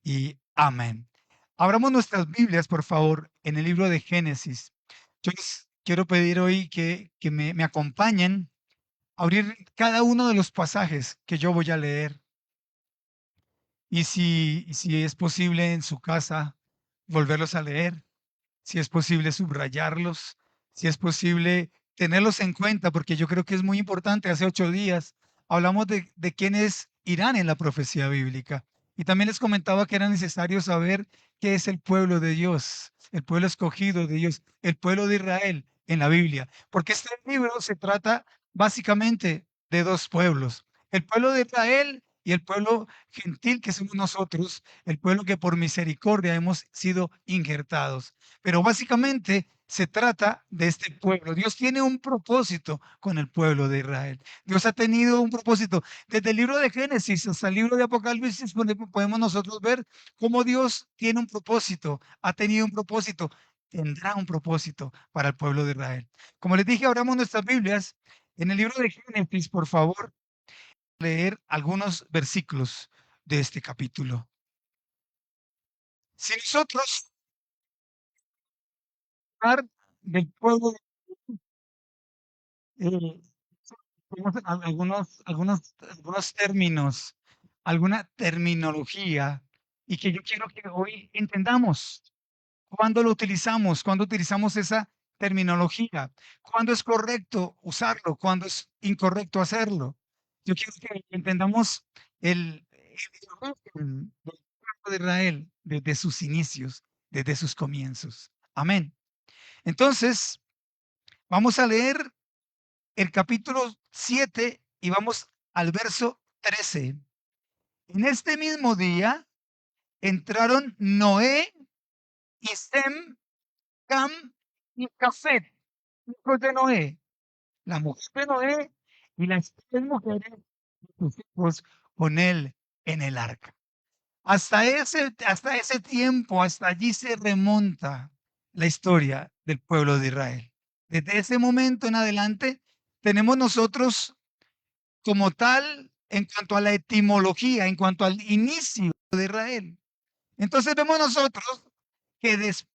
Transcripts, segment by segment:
y amén. Abramos nuestras Biblias, por favor, en el libro de Génesis. Yo les quiero pedir hoy que me acompañen a abrir cada uno de los pasajes que yo voy a leer. Y si es posible en su casa, volverlos a leer. Si es posible subrayarlos, si es posible tenerlos en cuenta, porque yo creo que es muy importante. Hace 8 días hablamos de quiénes irán en la profecía bíblica. Y también les comentaba que era necesario saber qué es el pueblo de Dios, el pueblo escogido de Dios, el pueblo de Israel en la Biblia. Porque este libro se trata básicamente de dos pueblos, el pueblo de Israel y el pueblo gentil que somos nosotros, el pueblo que por misericordia hemos sido injertados. Pero básicamente se trata de este pueblo. Dios tiene un propósito con el pueblo de Israel. Dios ha tenido un propósito. Desde el libro de Génesis hasta el libro de Apocalipsis podemos nosotros ver cómo Dios tiene un propósito, ha tenido un propósito, tendrá un propósito para el pueblo de Israel. Como les dije, abramos nuestras Biblias en el libro de Génesis, por favor, leer algunos versículos de este capítulo. Si nosotros hablar del pueblo eh, tenemos algunos términos, alguna terminología, y que yo quiero que hoy entendamos cuándo utilizamos esa terminología, cuándo es correcto usarlo, cuándo es incorrecto hacerlo. Yo quiero que entendamos el origen del pueblo de Israel desde sus inicios, desde sus comienzos. Amén. Entonces, vamos a leer el capítulo 7 y vamos al verso 13. En este mismo día entraron Noé y Sem, Cam y Jafet, hijos de Noé, la mujer de Noé y las 3 mujeres de sus hijos con él en el arca. Hasta ese tiempo, hasta allí se remonta la historia del pueblo de Israel. Desde ese momento en adelante tenemos nosotros como tal en cuanto a la etimología, en cuanto al inicio de Israel. Entonces vemos nosotros que después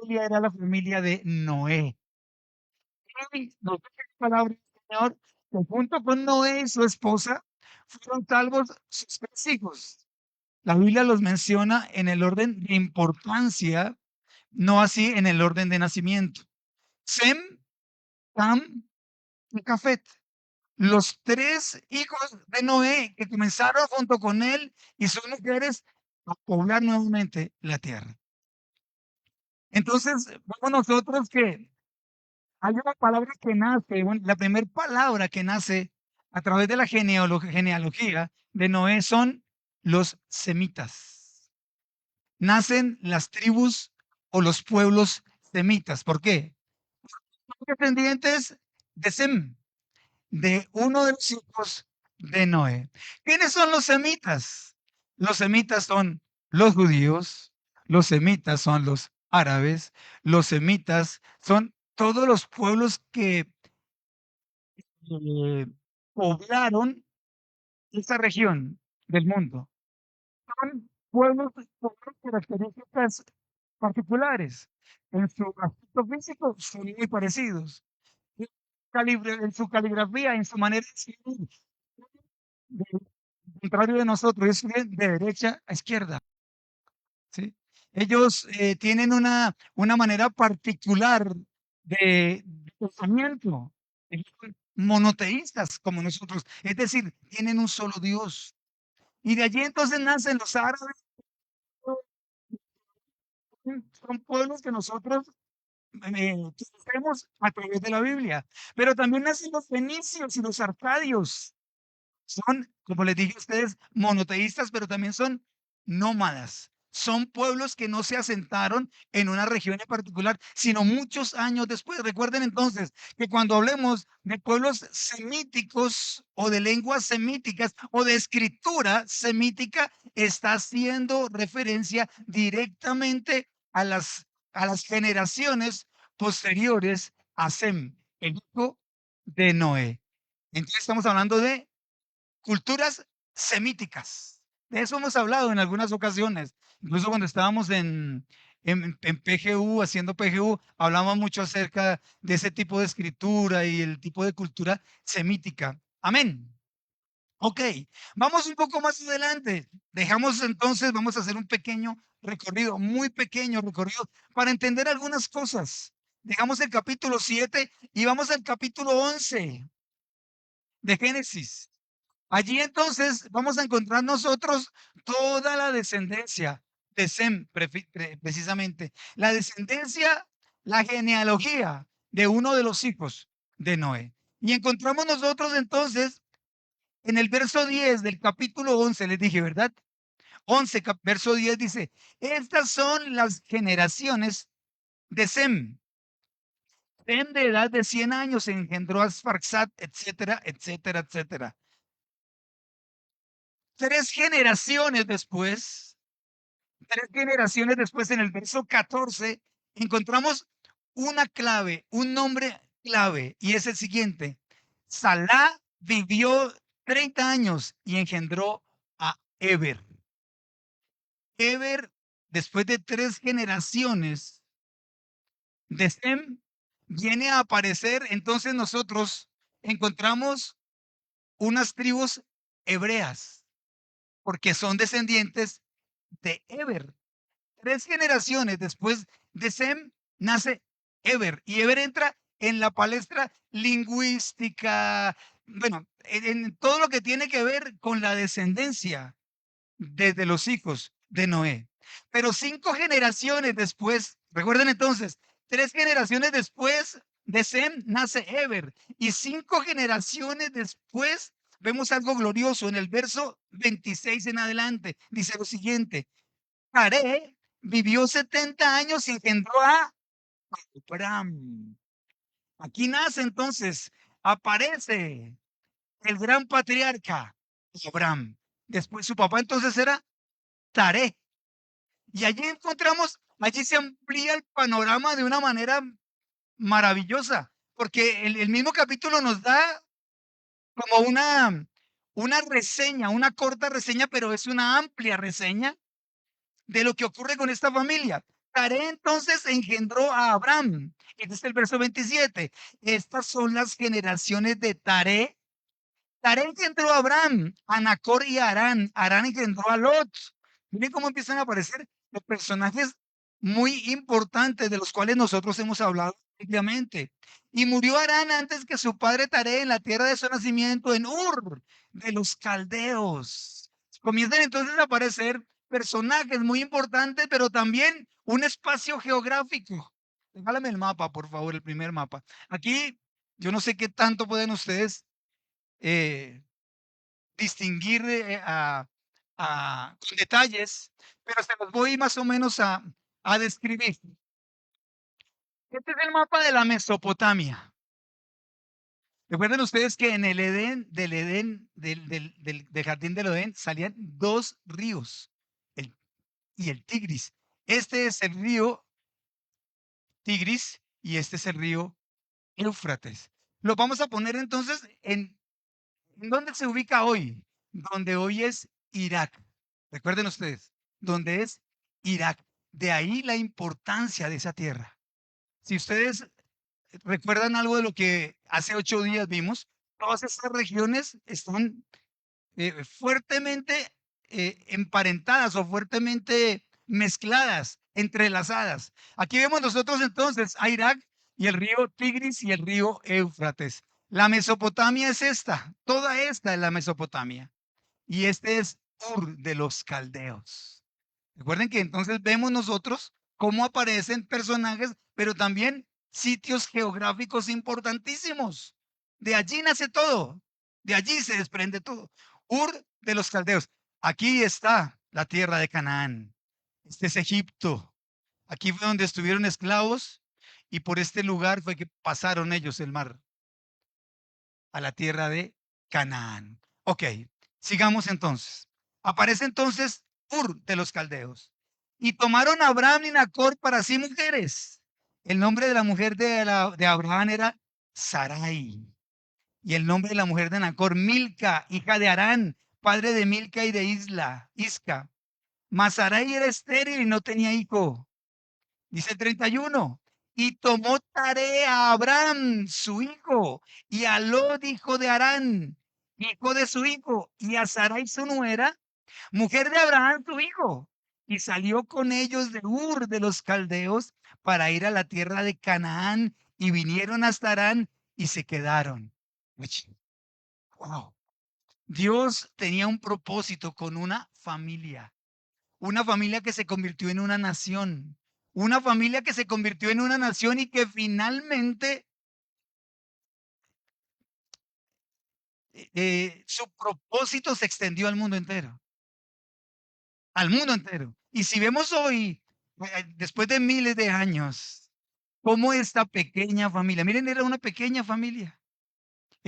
era la familia de Noé. Y nos dice la palabra del Señor que junto con Noé y su esposa fueron salvos sus 3 hijos. La Biblia los menciona en el orden de importancia, no así en el orden de nacimiento. Sem, Cam y Jafet. Los 3 hijos de Noé que comenzaron junto con él y sus mujeres a poblar nuevamente la tierra. Entonces, vemos nosotros que hay una palabra que nace, bueno, la primera palabra que nace a través de la genealogía de Noé son los semitas. Nacen las tribus o los pueblos semitas. ¿Por qué? Son descendientes de Sem, de uno de los hijos de Noé. ¿Quiénes son los semitas? Los semitas son los judíos, los semitas son los árabes, los semitas son todos los pueblos que eh, poblaron esa región del mundo. Son pueblos con unas características particulares. En su aspecto físico son muy parecidos. En su caligrafía, en su manera de escribir, contrario de nosotros, es de derecha a izquierda, ¿sí? Ellos tienen una manera particular de pensamiento. Ellos son monoteístas como nosotros, es decir, tienen un solo Dios. Y de allí entonces nacen los árabes, son pueblos que nosotros conocemos a través de la Biblia. Pero también nacen los fenicios y los arcadios. Son, como les dije a ustedes, monoteístas, pero también son nómadas. Son pueblos que no se asentaron en una región en particular, sino muchos años después. Recuerden entonces que cuando hablemos de pueblos semíticos o de lenguas semíticas o de escritura semítica, está haciendo referencia directamente a las generaciones posteriores a Sem, el hijo de Noé. Entonces estamos hablando de culturas semíticas. De eso hemos hablado en algunas ocasiones. Incluso cuando estábamos en PGU, haciendo PGU, hablamos mucho acerca de ese tipo de escritura y el tipo de cultura semítica. Amén. Ok, vamos un poco más adelante. Dejamos entonces, vamos a hacer un pequeño recorrido, muy pequeño recorrido, para entender algunas cosas. Dejamos el capítulo 7 y vamos al capítulo 11 de Génesis. Allí entonces vamos a encontrar nosotros toda la descendencia de Sem, precisamente. La descendencia, la genealogía de uno de los hijos de Noé. Y encontramos nosotros entonces en el verso 10 del capítulo 11, les dije, ¿verdad? 11, verso 10 dice, estas son las generaciones de Sem. Sem de edad de 100 años engendró a Sfarxat, etcétera, etcétera, etcétera. Tres generaciones después, en el verso 14, encontramos una clave, un nombre clave, y es el siguiente. Salá vivió 30 años y engendró a Eber. Eber, después de tres generaciones de Sem, viene a aparecer, entonces nosotros encontramos unas tribus hebreas, porque son descendientes de Eber. Tres generaciones después de Sem nace Eber, y Eber entra en la palestra lingüística, bueno, en todo lo que tiene que ver con la descendencia desde los hijos de Noé. Pero cinco generaciones después, recuerden entonces, tres generaciones después de Sem nace Eber, y cinco generaciones después vemos algo glorioso en el verso 26 en adelante. Dice lo siguiente: Taré vivió 70 años y engendró a Abraham. Aquí nace entonces, aparece el gran patriarca Abraham. Después su papá entonces era Taré. Y allí encontramos, allí se amplía el panorama de una manera maravillosa, porque el mismo capítulo nos da como una reseña, una corta reseña, pero es una amplia reseña de lo que ocurre con esta familia. Taré entonces engendró a Abraham. Este es el verso 27. Estas son las generaciones de Taré. Taré engendró a Abraham, a Nacor y a Arán. Arán engendró a Lot. Miren cómo empiezan a aparecer los personajes muy importantes de los cuales nosotros hemos hablado ampliamente. Y murió Arán antes que su padre Taré en la tierra de su nacimiento, en Ur de los caldeos. Comienzan entonces a aparecer personajes muy importantes, pero también un espacio geográfico. Déjame el mapa, por favor, el primer mapa. Aquí, yo no sé qué tanto pueden ustedes eh, distinguir con detalles, pero se los voy más o menos a describir. Este es el mapa de la Mesopotamia. Recuerden ustedes que en el del jardín del Edén, salían dos ríos, el, y el Tigris. Este es el río Tigris y este es el río Éufrates. Lo vamos a poner entonces ¿en dónde se ubica hoy? Donde hoy es Irak. Recuerden ustedes, donde es Irak. De ahí la importancia de esa tierra. Si ustedes recuerdan algo de lo que hace 8 días vimos, todas esas regiones están fuertemente emparentadas o fuertemente mezcladas, entrelazadas. Aquí vemos nosotros entonces a Irak y el río Tigris y el río Éufrates. La Mesopotamia es esta, toda esta es la Mesopotamia. Y este es Ur de los Caldeos. Recuerden que entonces vemos nosotros cómo aparecen personajes, pero también sitios geográficos importantísimos. De allí nace todo, de allí se desprende todo. Ur de los Caldeos. Aquí está la tierra de Canaán. Este es Egipto. Aquí fue donde estuvieron esclavos y por este lugar fue que pasaron ellos el mar a la tierra de Canaán. Ok, sigamos entonces. Aparece entonces Ur de los Caldeos. Y tomaron a Abraham y Nacor para sí mujeres. El nombre de la mujer de Abraham era Sarai. Y el nombre de la mujer de Nacor, Milca, hija de Arán, padre de Milca y de Isca. Mas Sarai era estéril y no tenía hijo. Dice el 31. Y tomó tarea a Abraham, su hijo, y a Lot, hijo de Arán, hijo de su hijo, y a Sarai, su nuera, mujer de Abraham, su hijo. Y salió con ellos de Ur de los caldeos para ir a la tierra de Canaán, y vinieron hasta Arán y se quedaron. Uy, wow. Dios tenía un propósito con una familia que se convirtió en una familia que se convirtió en una nación y que finalmente su propósito se extendió al mundo entero. Y si vemos hoy, después de miles de años, cómo esta pequeña familia, miren, era una pequeña familia.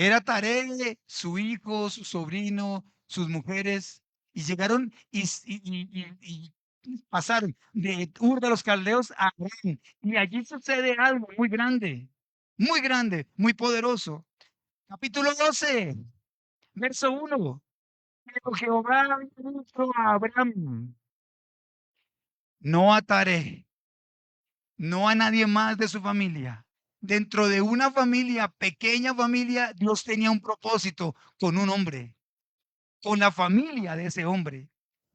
Era Taré, su hijo, su sobrino, sus mujeres, y llegaron y pasaron de Ur de los Caldeos a Arán. Y allí sucede algo muy grande, muy poderoso. Capítulo 12, verso 1. Pero Jehová había dicho a Abraham, no a Taré, no a nadie más de su familia. Dentro de una familia, pequeña familia, Dios tenía un propósito con un hombre, con la familia de ese hombre.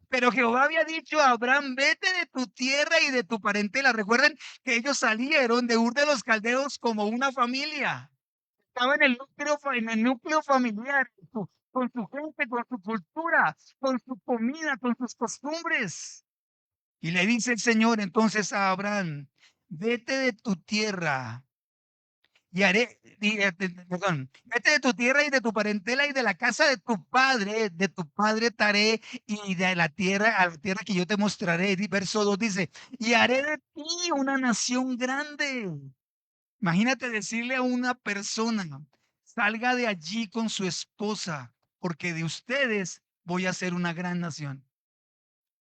Pero Jehová había dicho a Abraham, vete de tu tierra y de tu parentela. Recuerden que ellos salieron de Ur de los Caldeos como una familia. Estaba en el núcleo familiar, con su gente, con su cultura, con su comida, con sus costumbres. Y le dice el Señor entonces a Abraham, vete de tu tierra y haré, perdón, vete de tu tierra y de tu parentela y de la casa de tu padre Taré y de la tierra a la tierra que yo te mostraré. Y verso 2 dice, y haré de ti una nación grande. Imagínate decirle a una persona, salga de allí con su esposa, porque de ustedes voy a hacer una gran nación.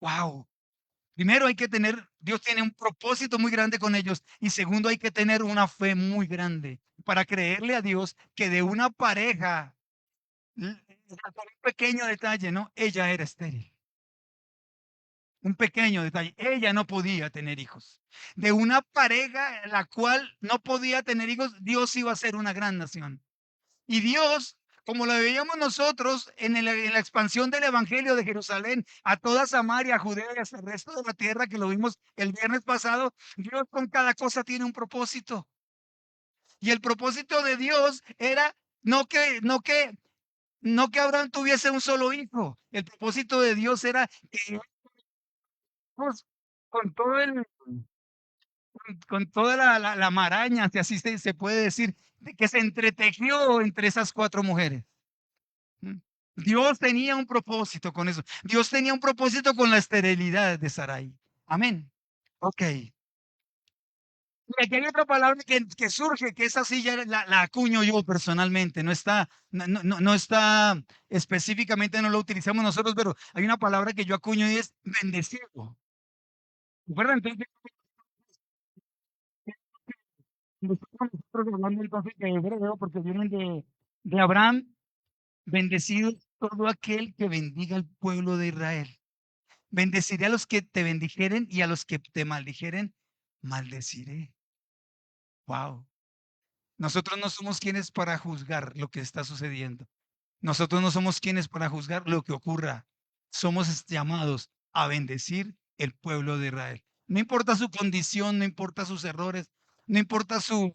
Wow. Primero hay que tener, Dios tiene un propósito muy grande con ellos. Y segundo, hay que tener una fe muy grande para creerle a Dios que de una pareja, con un pequeño detalle, ¿no? Ella era estéril. Un pequeño detalle. Ella no podía tener hijos. De una pareja la cual no podía tener hijos, Dios iba a ser una gran nación. Y Dios, como lo veíamos nosotros en la expansión del Evangelio de Jerusalén a toda Samaria, Judea y hasta el resto de la tierra que lo vimos el viernes pasado, Dios con cada cosa tiene un propósito. Y el propósito de Dios era no que Abraham tuviese un solo hijo. El propósito de Dios era que Dios, con todo el, con toda la maraña, si así se puede decir, de que se entretejió entre esas cuatro mujeres. Mm. Dios tenía un propósito con eso. Dios tenía un propósito con la esterilidad de Sarai. Amén. Ok. Y aquí hay otra palabra que surge, que esa sí ya la acuño yo personalmente. No está específicamente, no lo utilizamos nosotros, pero hay una palabra que yo acuño y es bendecido. ¿Recuerdan? Entonces, nosotros hablando del pasaje de hebreo, porque vienen de Abraham, bendecido todo aquel que bendiga al pueblo de Israel. Bendeciré a los que te bendijeren y a los que te maldijeren, maldeciré. Wow. Nosotros no somos quienes para juzgar lo que está sucediendo. Nosotros no somos quienes para juzgar lo que ocurra. Somos llamados a bendecir el pueblo de Israel. No importa su condición, no importa sus errores, no importa su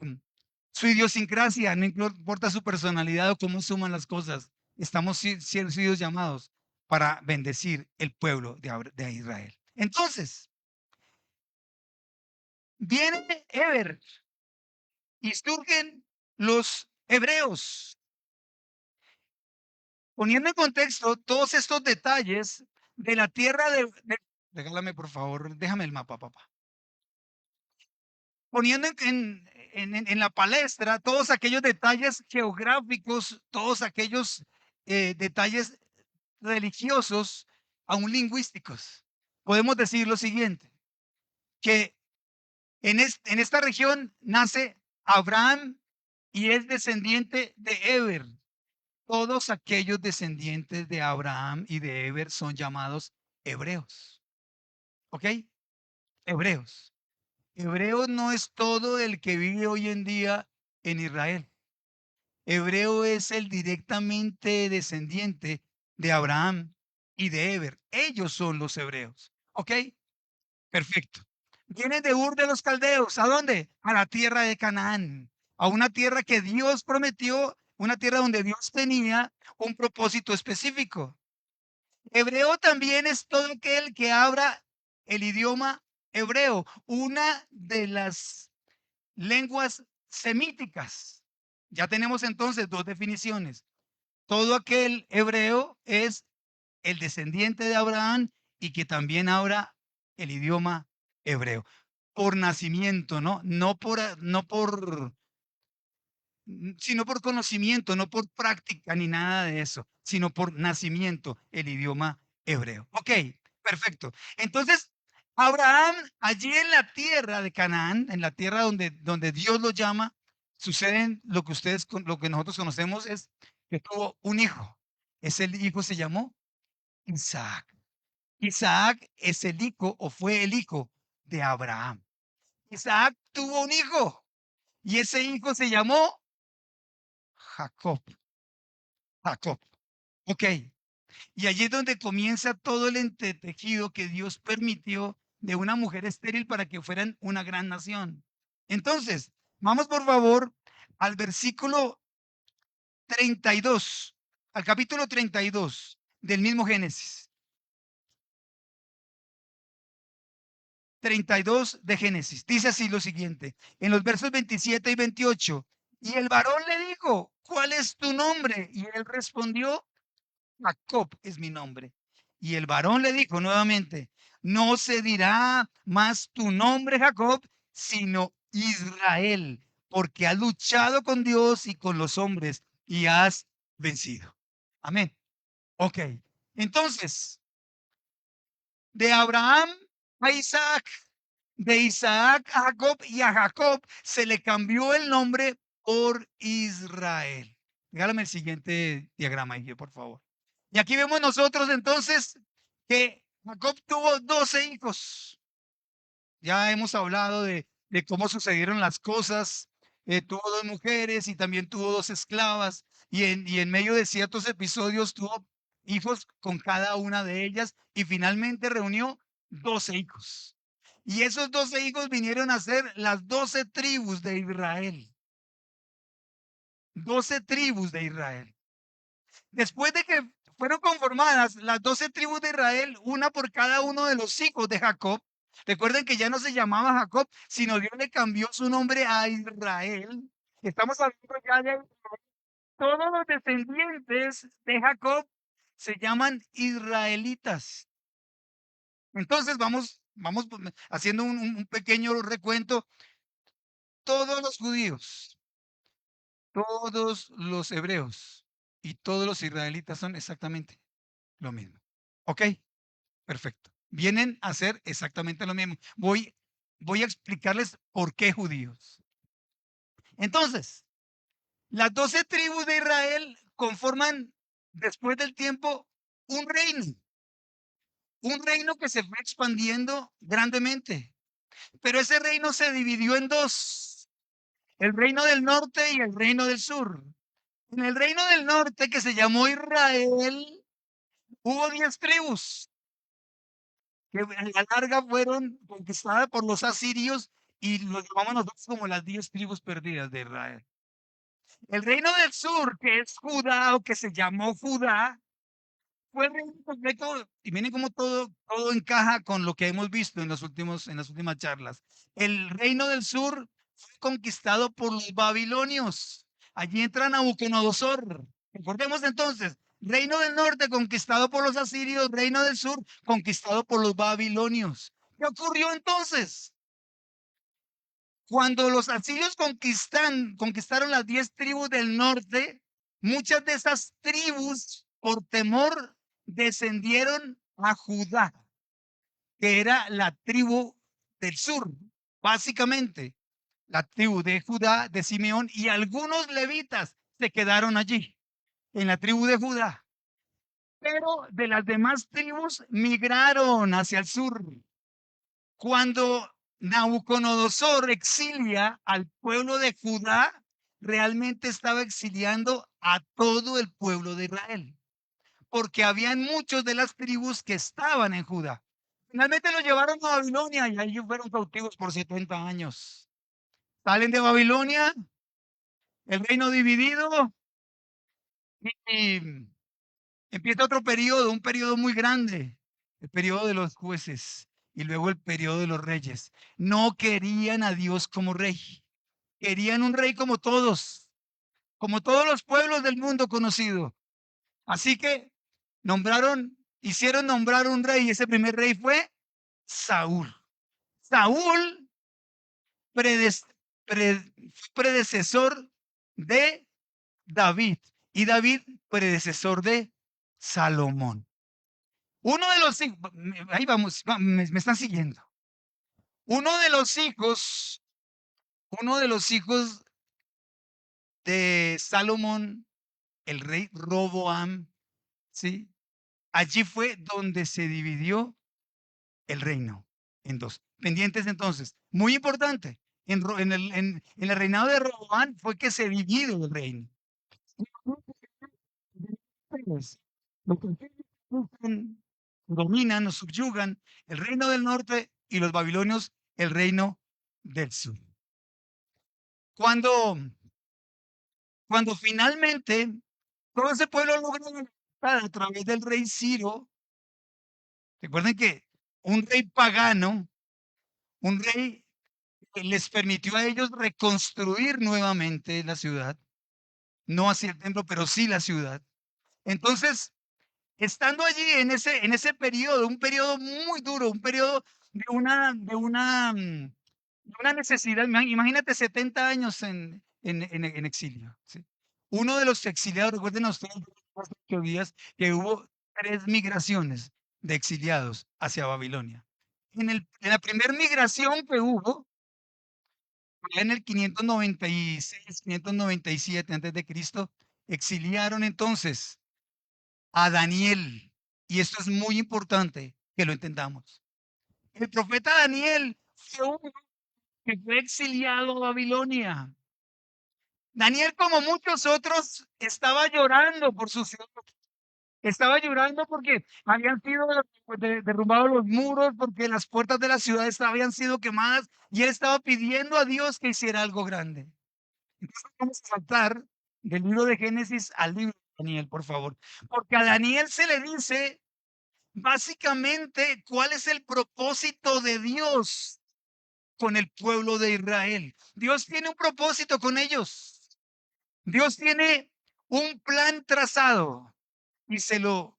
idiosincrasia, no importa su personalidad o cómo suman las cosas. Estamos siendo llamados para bendecir el pueblo de Israel. Entonces, viene Eber y surgen los hebreos, poniendo en contexto todos estos detalles de la tierra regálame por favor, déjame el mapa, papá. Poniendo en la palestra todos aquellos detalles geográficos, todos aquellos detalles religiosos, aún lingüísticos. Podemos decir lo siguiente, que en esta región nace Abraham y es descendiente de Eber. Todos aquellos descendientes de Abraham y de Eber son llamados hebreos. ¿Ok? Hebreos. Hebreo no es todo el que vive hoy en día en Israel. Hebreo es el directamente descendiente de Abraham y de Eber. Ellos son los hebreos. ¿Ok? Perfecto. Vienen de Ur de los Caldeos. ¿A dónde? A la tierra de Canaán. A una tierra que Dios prometió, una tierra donde Dios tenía un propósito específico. Hebreo también es todo aquel que habla el idioma hebreo, una de las lenguas semíticas. Ya tenemos entonces dos definiciones. Todo aquel hebreo es el descendiente de Abraham y que también habla el idioma hebreo. Por nacimiento, ¿no? Sino por conocimiento, no por práctica ni nada de eso, sino por nacimiento, el idioma hebreo. Ok, perfecto. Entonces, Abraham, allí en la tierra de Canaán, en la tierra donde Dios lo llama, sucede lo que lo que nosotros conocemos es que tuvo un hijo. Ese hijo se llamó Isaac. Isaac es el hijo o fue el hijo de Abraham. Isaac tuvo un hijo y ese hijo se llamó Jacob. Jacob. Ok. Y allí es donde comienza todo el entretejido que Dios permitió de una mujer estéril para que fueran una gran nación. Entonces, vamos por favor al versículo 32, al capítulo 32 del mismo Génesis. 32 de Génesis. Dice así lo siguiente, en los versos 27 y 28. Y el varón le dijo, ¿cuál es tu nombre? Y él respondió, Jacob es mi nombre. Y el varón le dijo nuevamente, no se dirá más tu nombre Jacob, sino Israel, porque has luchado con Dios y con los hombres y has vencido. Amén. Ok. Entonces, de Abraham a Isaac, de Isaac a Jacob y a Jacob se le cambió el nombre por Israel. Regálame el siguiente diagrama, ahí, por favor. Y aquí vemos nosotros entonces que Jacob tuvo 12 hijos. Ya hemos hablado de cómo sucedieron las cosas. Tuvo dos mujeres y también tuvo dos esclavas. Y en medio de ciertos episodios tuvo hijos con cada una de ellas y finalmente reunió 12 hijos. Y esos 12 hijos vinieron a ser las 12 tribus de Israel. 12 tribus de Israel. Después de que fueron conformadas las 12 tribus de Israel, una por cada uno de los hijos de Jacob. Recuerden que ya no se llamaba Jacob, sino Dios le cambió su nombre a Israel. Estamos hablando ya de todos los descendientes de Jacob se llaman israelitas. Entonces vamos haciendo un pequeño recuento. Todos los judíos, todos los hebreos y todos los israelitas son exactamente lo mismo. ¿Ok? Perfecto. Vienen a hacer exactamente lo mismo. Voy a explicarles por qué judíos. Entonces, las 12 tribus de Israel conforman después del tiempo un reino que se fue expandiendo grandemente. Pero ese reino se dividió en dos, el reino del norte y el reino del sur. En el reino del norte, que se llamó Israel, hubo 10 tribus que a la larga fueron conquistadas por los asirios y los llamamos nosotros como las 10 tribus perdidas de Israel. El reino del sur, que es Judá o que se llamó Judá, fue el reino completo y miren cómo todo encaja con lo que hemos visto en las últimas charlas. El reino del sur fue conquistado por los babilonios. Allí entra Nabucodonosor. Recordemos entonces, reino del norte conquistado por los asirios, reino del sur conquistado por los babilonios. ¿Qué ocurrió entonces? Cuando los asirios conquistaron las 10 tribus del norte, muchas de esas tribus, por temor, descendieron a Judá, que era la tribu del sur, básicamente la tribu de Judá, de Simeón, y algunos levitas se quedaron allí. en la tribu de Judá. Pero de las demás tribus migraron hacia el sur. Cuando Nabucodonosor exilia al pueblo de Judá, realmente estaba exiliando a todo el pueblo de Israel, porque habían muchos de las tribus que estaban en Judá. Finalmente los llevaron a Babilonia y ahí fueron cautivos por 70 años. Salen de Babilonia, el reino dividido, y empieza otro periodo, un periodo muy grande, el periodo de los jueces y luego el periodo de los reyes. No querían a Dios como rey, querían un rey como todos los pueblos del mundo conocido. Así que hicieron nombrar un rey y ese primer rey fue Saúl. Saúl predes- predecesor de David y David predecesor de Salomón. Uno de los hijos, ahí vamos, me están siguiendo. Uno de los hijos, uno de los hijos de Salomón, el rey Roboam, ¿sí? Allí fue donde se dividió el reino en dos. Pendientes entonces, muy importante, en el reinado de Roboam fue que se divide el reino. Los que dominan o subyugan el reino del norte y los babilonios el reino del sur. Cuando, cuando finalmente todo ese pueblo logra la libertad a través del rey Ciro, recuerden que un rey pagano, un rey que les permitió a ellos reconstruir nuevamente la ciudad, no así el templo, pero sí la ciudad. Entonces, estando allí en ese periodo, un periodo muy duro, un periodo de una necesidad, imagínate 70 años en exilio. ¿Sí? Uno de los exiliados, recuerden a ustedes, hace 8 días, que hubo 3 migraciones de exiliados hacia Babilonia. En la primera migración que hubo, en el 596, 597 antes de Cristo, exiliaron entonces a Daniel. Y esto es muy importante que lo entendamos. El profeta Daniel fue uno que fue exiliado a Babilonia. Daniel, como muchos otros, estaba llorando por su ciudad. Estaba llorando porque habían sido derrumbados los muros, porque las puertas de la ciudad habían sido quemadas y él estaba pidiendo a Dios que hiciera algo grande. Entonces vamos a saltar del libro de Génesis al libro de Daniel, por favor. Porque a Daniel se le dice básicamente cuál es el propósito de Dios con el pueblo de Israel. Dios tiene un propósito con ellos. Dios tiene un plan trazado y se lo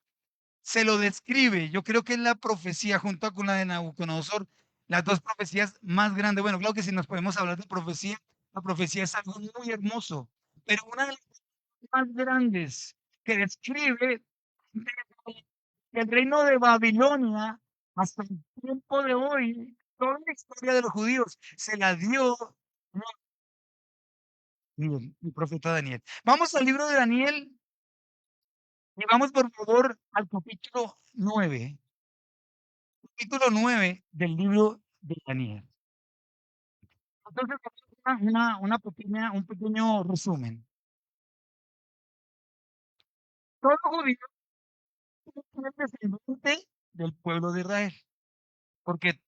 describe. Yo creo que es la profecía junto con la de Nabucodonosor, las dos profecías más grandes. Bueno, claro que si nos podemos hablar de profecía, la profecía es algo muy hermoso, pero una de las más grandes que describe desde el reino de Babilonia hasta el tiempo de hoy, toda la historia de los judíos se la dio el profeta Daniel. Vamos al libro de Daniel y vamos por favor al capítulo 9 del libro de Daniel. Entonces, un pequeño resumen. Todo judío es descendiente del pueblo de Israel, porque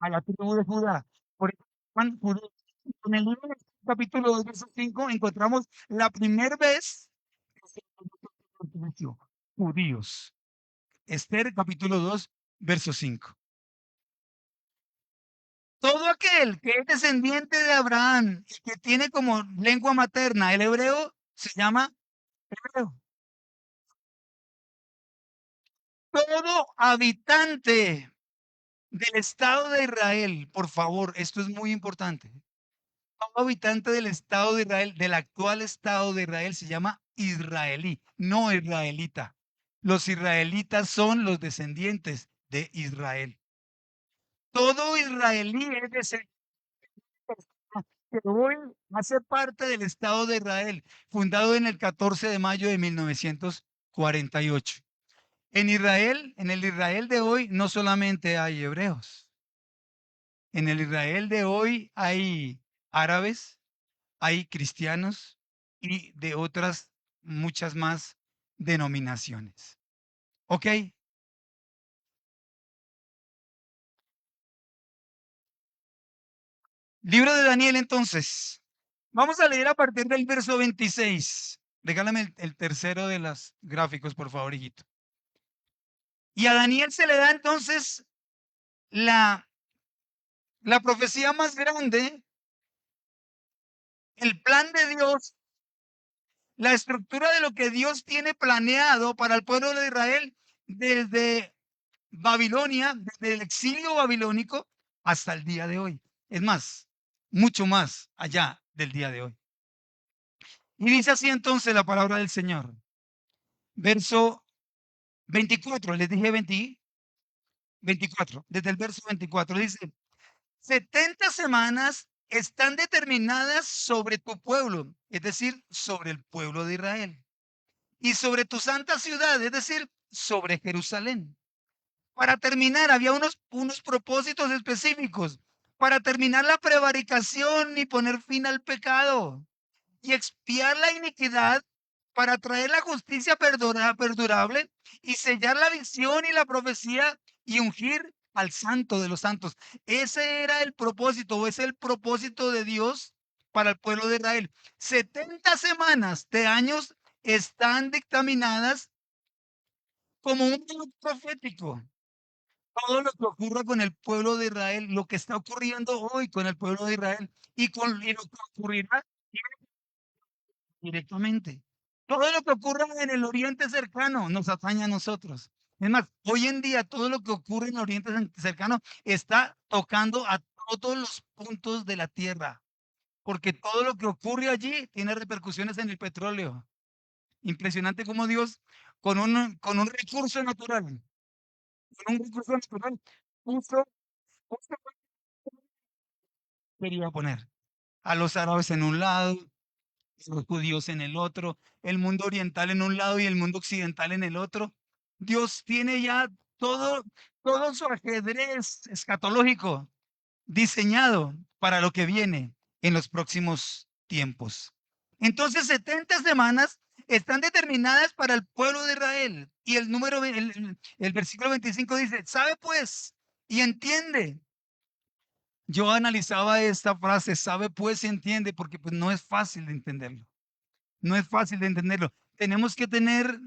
a la tribu de Judá. Por eso, en el libro de capítulo 2, verso 5, encontramos la primera vez que se conoció judíos. Esther, capítulo 2, verso 5. Todo aquel que es descendiente de Abraham y que tiene como lengua materna el hebreo, se llama hebreo. Todo habitante del Estado de Israel, por favor, esto es muy importante. Todo habitante del Estado de Israel, del actual Estado de Israel, se llama israelí, no israelita. Los israelitas son los descendientes de Israel. Todo israelí es descendiente que hoy hace parte del Estado de Israel, fundado en el 14 de mayo de 1948. En Israel, en el Israel de hoy, no solamente hay hebreos. En el Israel de hoy hay árabes, hay cristianos y de otras muchas más denominaciones. ¿Ok? Libro de Daniel entonces. Vamos a leer a partir del verso 26. Regálame el tercero de los gráficos, por favor, hijito. Y a Daniel se le da entonces la, la profecía más grande, el plan de Dios, la estructura de lo que Dios tiene planeado para el pueblo de Israel desde Babilonia, desde el exilio babilónico hasta el día de hoy. Es más, mucho más allá del día de hoy. Y dice así entonces la palabra del Señor. Verso 24, les dije 20, 24, desde el verso 24 dice, 70 semanas están determinadas sobre tu pueblo, es decir, sobre el pueblo de Israel, y sobre tu santa ciudad, es decir, sobre Jerusalén. Para terminar, había unos propósitos específicos. Para terminar la prevaricación y poner fin al pecado y expiar la iniquidad, para traer la justicia perdurable y sellar la visión y la profecía y ungir al santo de los santos. Ese era el propósito, o es el propósito de Dios para el pueblo de Israel. 70 semanas de años están dictaminadas como un plan profético. Todo lo que ocurra con el pueblo de Israel, lo que está ocurriendo hoy con el pueblo de Israel y lo que ocurrirá directamente. Todo lo que ocurra en el Oriente cercano nos atañe a nosotros. Es más, hoy en día todo lo que ocurre en el Oriente cercano está tocando a todos los puntos de la tierra, porque todo lo que ocurre allí tiene repercusiones en el petróleo. Impresionante cómo Dios, con un recurso natural, puso, puso quería poner a los árabes en un lado, los judíos en el otro, el mundo oriental en un lado y el mundo occidental en el otro. Dios tiene ya todo, todo su ajedrez escatológico diseñado para lo que viene en los próximos tiempos. Entonces, 70 semanas están determinadas para el pueblo de Israel. Y el número, el versículo 25 dice, sabe pues y entiende. Yo analizaba esta frase, sabe pues y entiende, porque pues no es fácil de entenderlo. No es fácil de entenderlo. Tenemos que tener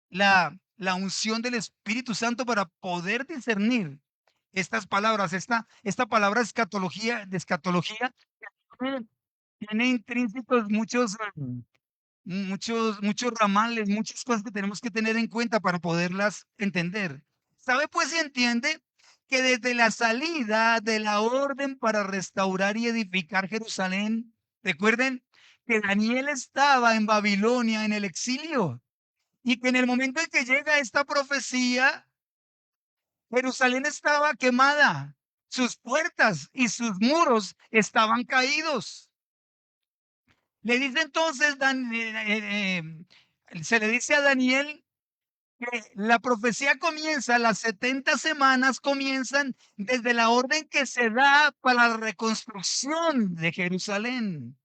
la unción del Espíritu Santo para poder discernir estas palabras. Esta palabra escatología, de escatología, tiene, tiene intrínsecos muchos ramales, muchas cosas que tenemos que tener en cuenta para poderlas entender. ¿Sabe pues y entiende que desde la salida de la orden para restaurar y edificar Jerusalén, recuerden que Daniel estaba en Babilonia en el exilio y que en el momento en que llega esta profecía, Jerusalén estaba quemada, sus puertas y sus muros estaban caídos. Le dice entonces, se le dice a Daniel que la profecía comienza, las 70 semanas comienzan desde la orden que se da para la reconstrucción de Jerusalén.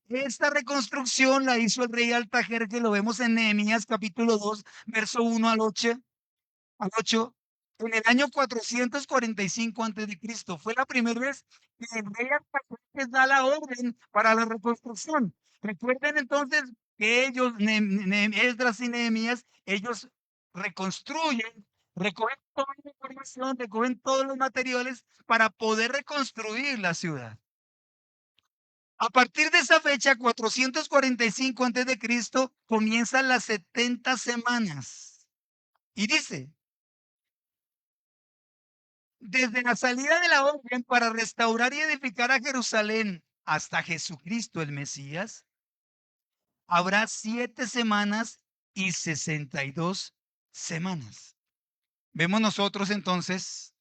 Esta reconstrucción la hizo el rey Altajer, que lo vemos en Nehemías capítulo 2, verso 1 al 8 en el año 445 antes de Cristo. Fue la primera vez que el rey Artajerjes da la orden para la reconstrucción. Recuerden entonces que ellos, Esdras y Nehemías, ellos reconstruyen, recogen toda la información, recogen todos los materiales para poder reconstruir la ciudad. A partir de esa fecha, 445 antes de Cristo, comienzan las 70 semanas. Y dice, desde la salida de la orden para restaurar y edificar a Jerusalén hasta Jesucristo el Mesías, habrá 7 semanas y 62 semanas. Vemos nosotros entonces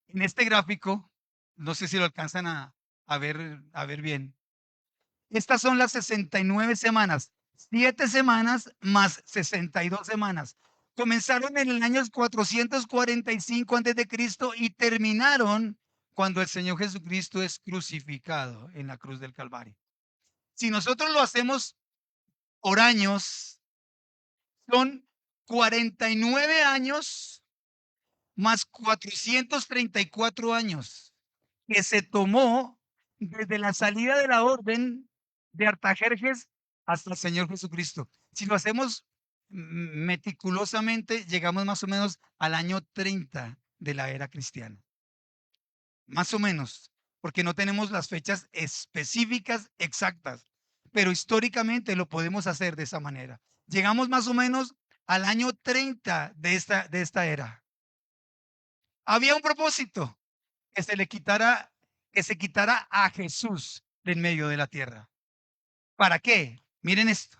en este gráfico, no sé si lo alcanzan a a ver bien. Estas son las 69 semanas, 7 semanas más 62 semanas. Comenzaron en el año 445 antes de Cristo y terminaron cuando el Señor Jesucristo es crucificado en la cruz del Calvario. Si nosotros lo hacemos por años, son 49 años más 434 años que se tomó desde la salida de la orden de Artajerjes hasta el Señor Jesucristo. Si lo hacemos meticulosamente, llegamos más o menos al año 30 de la era cristiana. Más o menos, porque no tenemos las fechas específicas exactas, pero históricamente lo podemos hacer de esa manera. Llegamos más o menos al año 30 de esta era. Había un propósito, que se le quitara, que se quitara a Jesús de en medio de la tierra. ¿Para qué? Miren esto.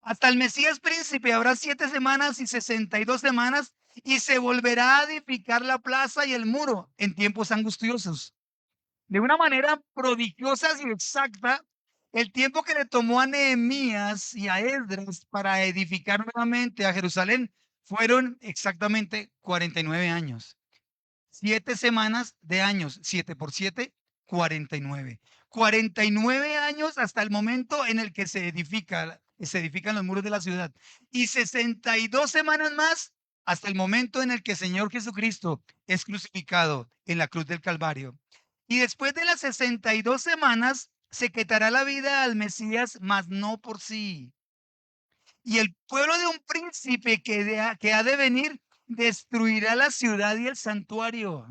Hasta el Mesías príncipe habrá 7 semanas y 62 semanas y se volverá a edificar la plaza y el muro en tiempos angustiosos. De una manera prodigiosa y exacta, el tiempo que le tomó a Nehemías y a Esdras para edificar nuevamente a Jerusalén fueron exactamente 49 años. 7 semanas de años, 7 por 7, 49. 49 años hasta el momento en el que se edifican los muros de la ciudad. Y 62 semanas más hasta el momento en el que el Señor Jesucristo es crucificado en la cruz del Calvario. Y después de las 62 semanas se quitará la vida al Mesías, mas no por sí. Y el pueblo de un príncipe que ha de venir destruirá la ciudad y el santuario.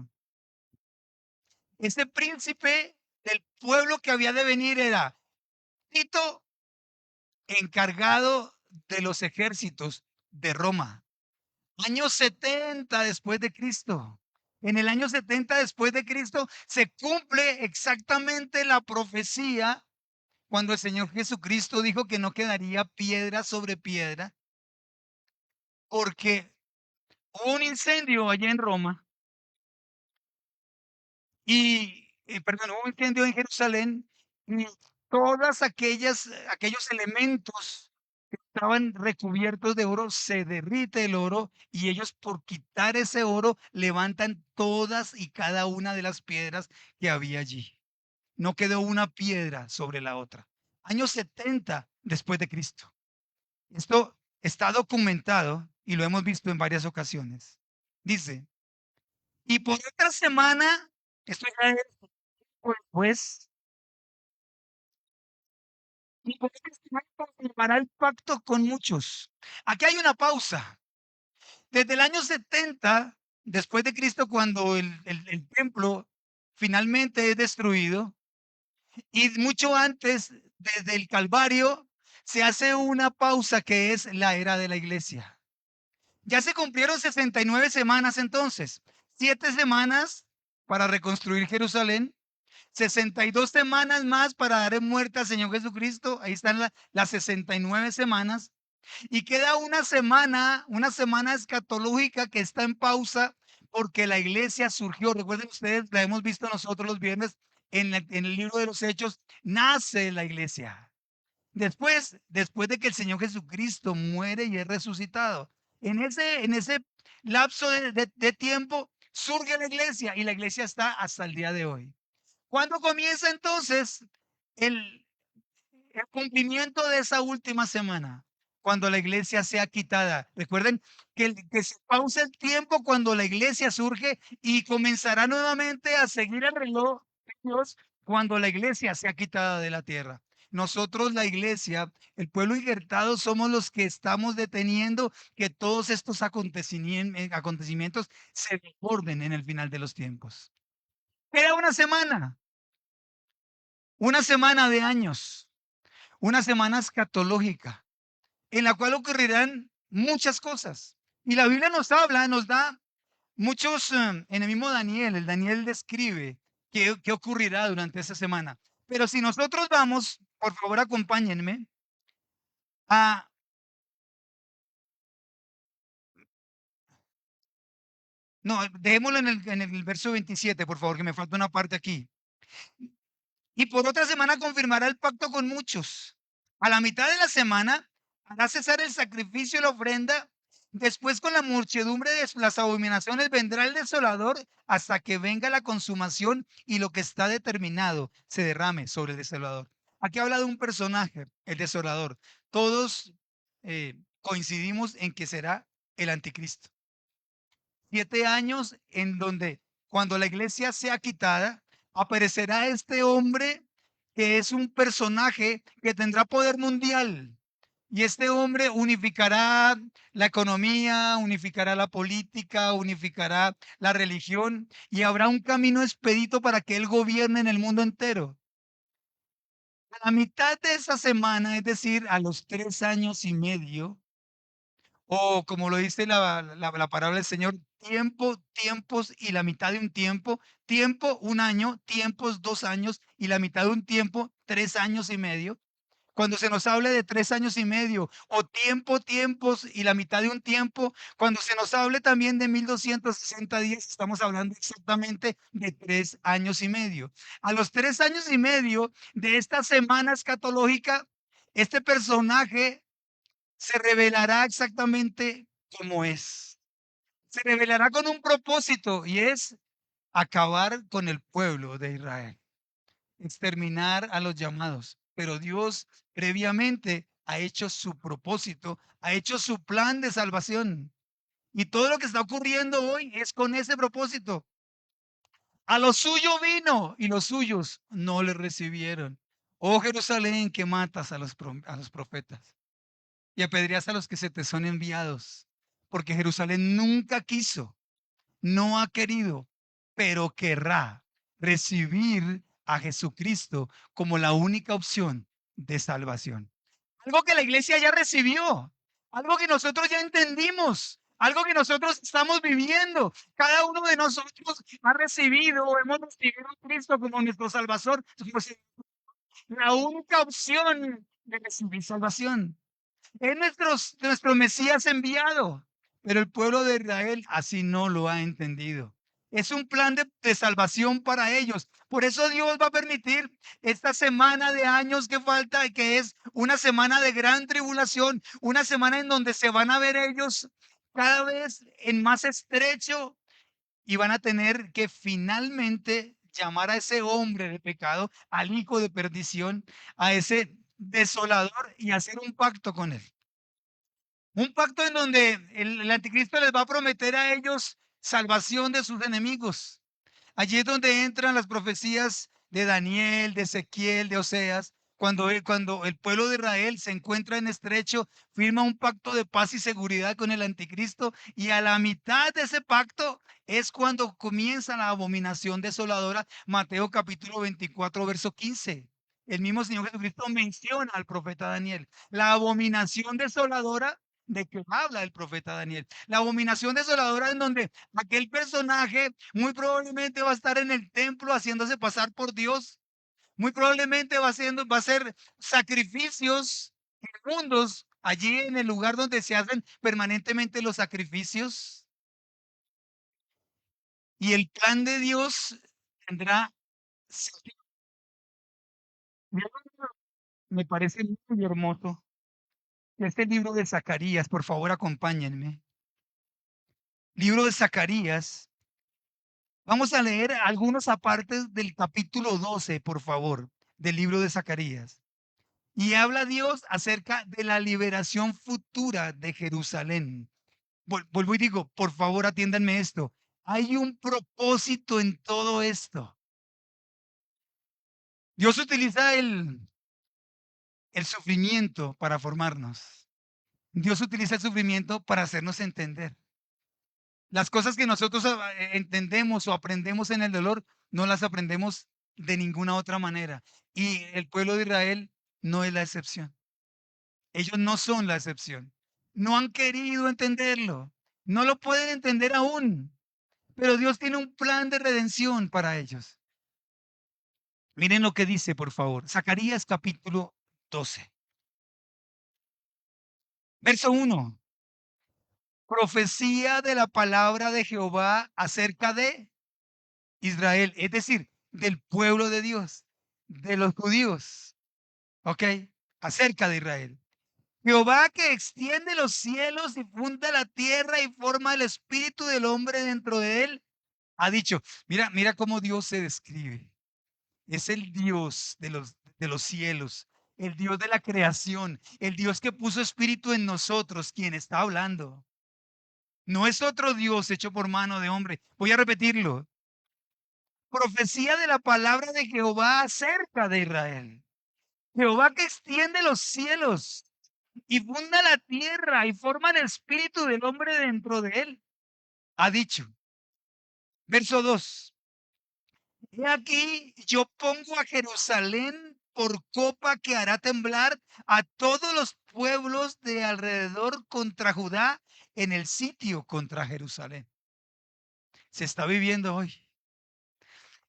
Ese príncipe del pueblo que había de venir era Tito, encargado de los ejércitos de Roma. Año 70 después de Cristo. En el año 70 después de Cristo se cumple exactamente la profecía cuando el Señor Jesucristo dijo que no quedaría piedra sobre piedra porque hubo un incendio allá en Roma y, perdón, hubo un incendio en Jerusalén y todas aquellos elementos que estaban recubiertos de oro, se derrite el oro y ellos por quitar ese oro levantan todas y cada una de las piedras que había allí. No quedó una piedra sobre la otra. Año 70 después de Cristo. Esto está documentado y lo hemos visto en varias ocasiones. Dice, y por otra semana, esto ya es después, y por otra semana confirmará el pacto con muchos. Aquí hay una pausa. Desde el año 70 después de Cristo, cuando el templo finalmente es destruido, y mucho antes, desde el Calvario, se hace una pausa que es la era de la iglesia. Ya se cumplieron 69 semanas entonces, 7 semanas para reconstruir Jerusalén, 62 semanas más para dar en muerte al Señor Jesucristo, ahí están las 69 semanas, y queda una semana escatológica que está en pausa porque la iglesia surgió. Recuerden ustedes, la hemos visto nosotros los viernes en el libro de los Hechos, nace la iglesia. Después de que el Señor Jesucristo muere y es resucitado, en ese lapso de tiempo surge la iglesia y la iglesia está hasta el día de hoy. ¿Cuándo comienza entonces el, el cumplimiento de esa última semana? Cuando la iglesia sea quitada. Recuerden que se pausa el tiempo cuando la iglesia surge y comenzará nuevamente a seguir el reloj de Dios cuando la iglesia sea quitada de la tierra. Nosotros, la iglesia, el pueblo injertado, somos los que estamos deteniendo que todos estos acontecimientos se desborden en el final de los tiempos. Queda una semana de años, una semana escatológica, en la cual ocurrirán muchas cosas. Y la Biblia nos habla, nos da muchos, en el mismo Daniel, el Daniel describe qué ocurrirá durante esa semana. Pero si nosotros vamos, por favor acompáñenme a, no, dejémoslo en el verso 27, por favor, que me falta una parte aquí. Y por otra semana confirmará el pacto con muchos. A la mitad de la semana hará cesar el sacrificio y la ofrenda. Después, con la muchedumbre de las abominaciones, vendrá el desolador hasta que venga la consumación y lo que está determinado se derrame sobre el desolador. Aquí habla de un personaje, el desolador. Todos coincidimos en que será el anticristo. 7 años en donde cuando la iglesia sea quitada, aparecerá este hombre que es un personaje que tendrá poder mundial. Y este hombre unificará la economía, unificará la política, unificará la religión y habrá un camino expedito para que él gobierne en el mundo entero. A la mitad de esa semana, es decir, a los 3 años y medio, o como lo dice la palabra del Señor, tiempo, tiempos y la mitad de un tiempo, 1 año, tiempos, 2 años y la mitad de un tiempo, 3 años y medio. Cuando se nos hable de 3 años y medio o tiempo, tiempos y la mitad de un tiempo, cuando se nos hable también de 1260 días, estamos hablando exactamente de 3 años y medio. A los 3 años y medio de esta semana escatológica, este personaje se revelará exactamente como es. Se revelará con un propósito y es acabar con el pueblo de Israel, exterminar a los llamados. Pero Dios previamente ha hecho su propósito, ha hecho su plan de salvación. Y todo lo que está ocurriendo hoy es con ese propósito. A lo suyo vino y los suyos no le recibieron. Oh Jerusalén, que matas a los profetas y apedreas a los que se te son enviados, porque Jerusalén nunca quiso, no ha querido, pero querrá recibir a Jesucristo como la única opción de salvación. Algo que la iglesia ya recibió, algo que nosotros ya entendimos, algo que nosotros estamos viviendo. Cada uno de nosotros ha recibido o hemos recibido a Cristo como nuestro Salvador, la única opción de recibir salvación. Es nuestro Mesías enviado, pero el pueblo de Israel así no lo ha entendido. Es un plan de salvación para ellos. Por eso Dios va a permitir esta semana de años que falta, que es una semana de gran tribulación, una semana en donde se van a ver ellos cada vez en más estrecho y van a tener que finalmente llamar a ese hombre de pecado, al hijo de perdición, a ese desolador y hacer un pacto con él. Un pacto en donde el anticristo les va a prometer a ellos salvación de sus enemigos. Allí es donde entran las profecías de Daniel, de Ezequiel, de Oseas. Cuando el pueblo de Israel se encuentra en estrecho, firma un pacto de paz y seguridad con el anticristo. Y a la mitad de ese pacto es cuando comienza la abominación desoladora. Mateo capítulo 24, verso 15. El mismo Señor Jesucristo menciona al profeta Daniel. La abominación desoladora de que habla el profeta Daniel. La abominación desoladora en donde aquel personaje muy probablemente va a estar en el templo haciéndose pasar por Dios. Muy probablemente va a hacer sacrificios inmundos allí en el lugar donde se hacen permanentemente los sacrificios. Y el plan de Dios tendrá sentido. Me parece muy hermoso. Este libro de Zacarías, por favor, acompáñenme. Libro de Zacarías. Vamos a leer algunos apartes del capítulo 12, por favor, del libro de Zacarías. Y habla Dios acerca de la liberación futura de Jerusalén. Vuelvo y digo, por favor, atiéndanme esto. Hay un propósito en todo esto. Dios utiliza el sufrimiento para formarnos. Dios utiliza el sufrimiento para hacernos entender. Las cosas que nosotros entendemos o aprendemos en el dolor, no las aprendemos de ninguna otra manera. Y el pueblo de Israel no es la excepción. Ellos no son la excepción. No han querido entenderlo. No lo pueden entender aún. Pero Dios tiene un plan de redención para ellos. Miren lo que dice, por favor. Zacarías capítulo 12. Verso 1. Profecía de la palabra de Jehová acerca de Israel, es decir, del pueblo de Dios, de los judíos, ¿ok? Acerca de Israel. Jehová que extiende los cielos y funda la tierra y forma el espíritu del hombre dentro de él, ha dicho, mira, mira cómo Dios se describe. Es el Dios de los cielos, el Dios de la creación, el Dios que puso espíritu en nosotros, quien está hablando. No es otro Dios hecho por mano de hombre. Voy a repetirlo. Profecía de la palabra de Jehová acerca de Israel. Jehová que extiende los cielos y funda la tierra y forma el espíritu del hombre dentro de él. Ha dicho, verso 2. He aquí, yo pongo a Jerusalén por copa que hará temblar a todos los pueblos de alrededor contra Judá en el sitio contra Jerusalén. Se está viviendo hoy.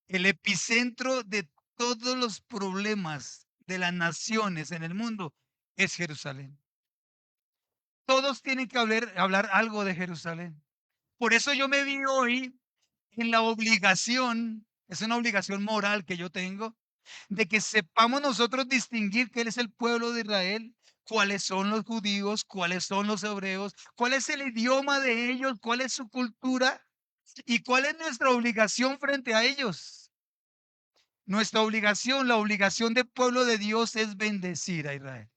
El epicentro de todos los problemas de las naciones en el mundo es Jerusalén. Todos tienen que hablar algo de Jerusalén. Por eso yo me vi hoy en la obligación, es una obligación moral que yo tengo, de que sepamos nosotros distinguir que Él es el pueblo de Israel, cuáles son los judíos, cuáles son los hebreos, cuál es el idioma de ellos, cuál es su cultura y cuál es nuestra obligación frente a ellos. Nuestra obligación, la obligación del pueblo de Dios es bendecir a Israel.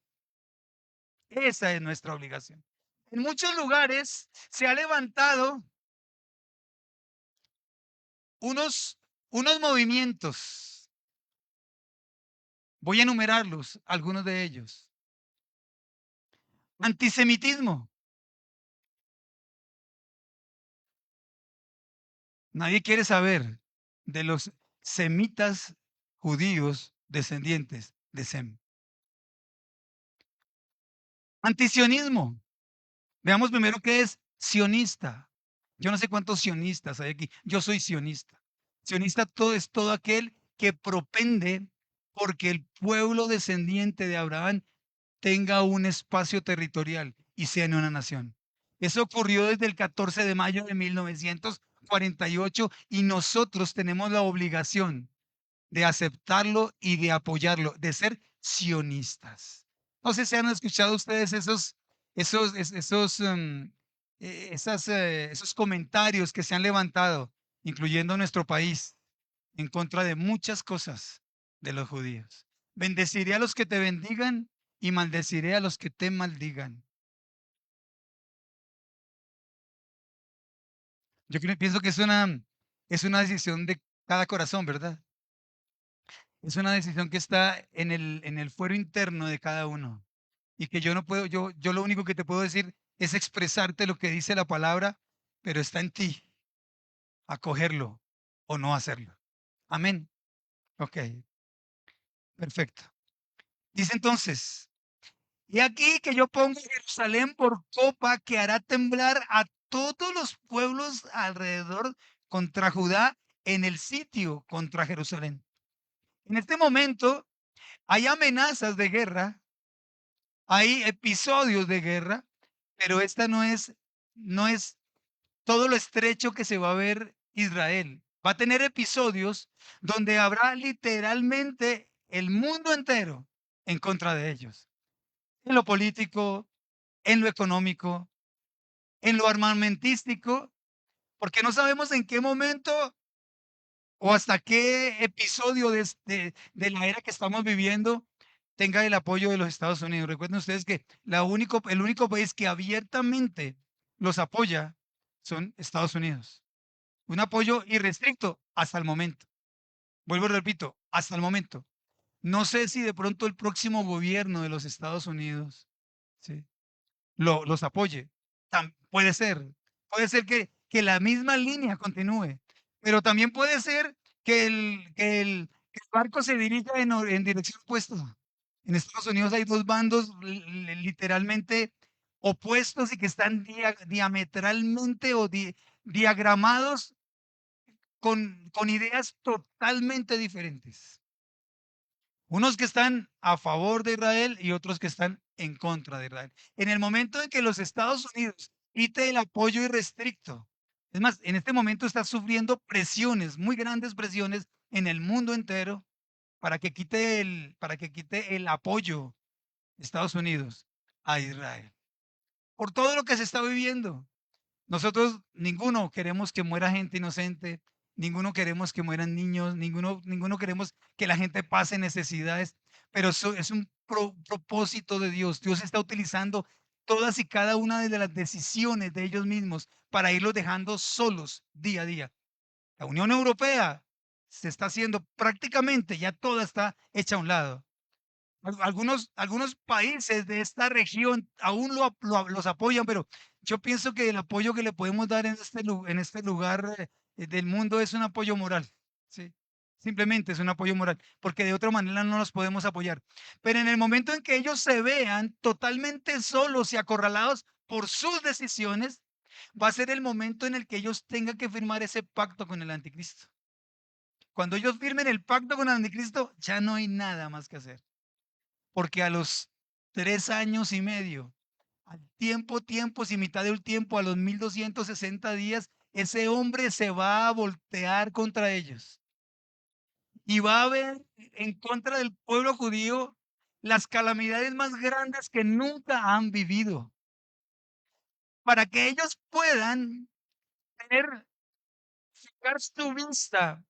Esa es nuestra obligación. En muchos lugares se ha levantado unos movimientos. Voy a enumerarlos, algunos de ellos. Antisemitismo. Nadie quiere saber de los semitas judíos descendientes de Sem. Antisionismo. Veamos primero qué es sionista. Yo no sé cuántos sionistas hay aquí. Yo soy sionista. Sionista todo es todo aquel que propende porque el pueblo descendiente de Abraham tenga un espacio territorial y sea en una nación. Eso ocurrió desde el 14 de mayo de 1948 y nosotros tenemos la obligación de aceptarlo y de apoyarlo, de ser sionistas. No sé si han escuchado ustedes esos comentarios que se han levantado, incluyendo nuestro país, en contra de muchas cosas de los judíos. Bendeciré a los que te bendigan y maldeciré a los que te maldigan. Pienso que es una decisión de cada corazón, ¿verdad? Es una decisión que está en el fuero interno de cada uno. Y que yo no puedo, yo lo único que te puedo decir es expresarte lo que dice la palabra, pero está en ti acogerlo o no hacerlo. Amén. Ok, perfecto. Dice entonces, y aquí que yo pongo a Jerusalén por copa que hará temblar a todos los pueblos alrededor contra Judá en el sitio contra Jerusalén. En este momento hay amenazas de guerra, hay episodios de guerra, pero esta no es todo lo estrecho que se va a ver Israel. Va a tener episodios donde habrá literalmente el mundo entero en contra de ellos. En lo político, en lo económico, en lo armamentístico, porque no sabemos en qué momento o hasta qué episodio de la era que estamos viviendo tenga el apoyo de los Estados Unidos. Recuerden ustedes que el único país que abiertamente los apoya son Estados Unidos. Un apoyo irrestricto hasta el momento. Vuelvo y repito, hasta el momento. No sé si de pronto el próximo gobierno de los Estados Unidos, ¿sí?, los apoye. Puede ser que la misma línea continúe, pero también puede ser que el barco se dirija en dirección opuesta. En Estados Unidos hay dos bandos literalmente opuestos y que están diametralmente diagramados con ideas totalmente diferentes. Unos que están a favor de Israel y otros que están en contra de Israel. En el momento en que los Estados Unidos quite el apoyo irrestricto, es más, en este momento está sufriendo presiones, muy grandes presiones en el mundo entero para que quite el apoyo de Estados Unidos a Israel. Por todo lo que se está viviendo. Nosotros, ninguno queremos que muera gente inocente, ninguno queremos que mueran niños, ninguno queremos que la gente pase necesidades, pero eso es un propósito de Dios. Dios está utilizando todas y cada una de las decisiones de ellos mismos para irlos dejando solos día a día. La Unión Europea se está haciendo prácticamente, ya toda está hecha a un lado. Algunos países de esta región aún los apoyan, pero yo pienso que el apoyo que le podemos dar en este lugar del mundo es un apoyo moral, ¿sí? Simplemente es un apoyo moral, porque de otra manera no los podemos apoyar. Pero en el momento en que ellos se vean totalmente solos y acorralados por sus decisiones, va a ser el momento en el que ellos tengan que firmar ese pacto con el anticristo. Cuando ellos firmen el pacto con el anticristo, ya no hay nada más que hacer. Porque a los 3 años y medio, al tiempos y mitad de un tiempo, a los 1260 días, ese hombre se va a voltear contra ellos y va a ver en contra del pueblo judío las calamidades más grandes que nunca han vivido, para que ellos puedan tener, fijar su vista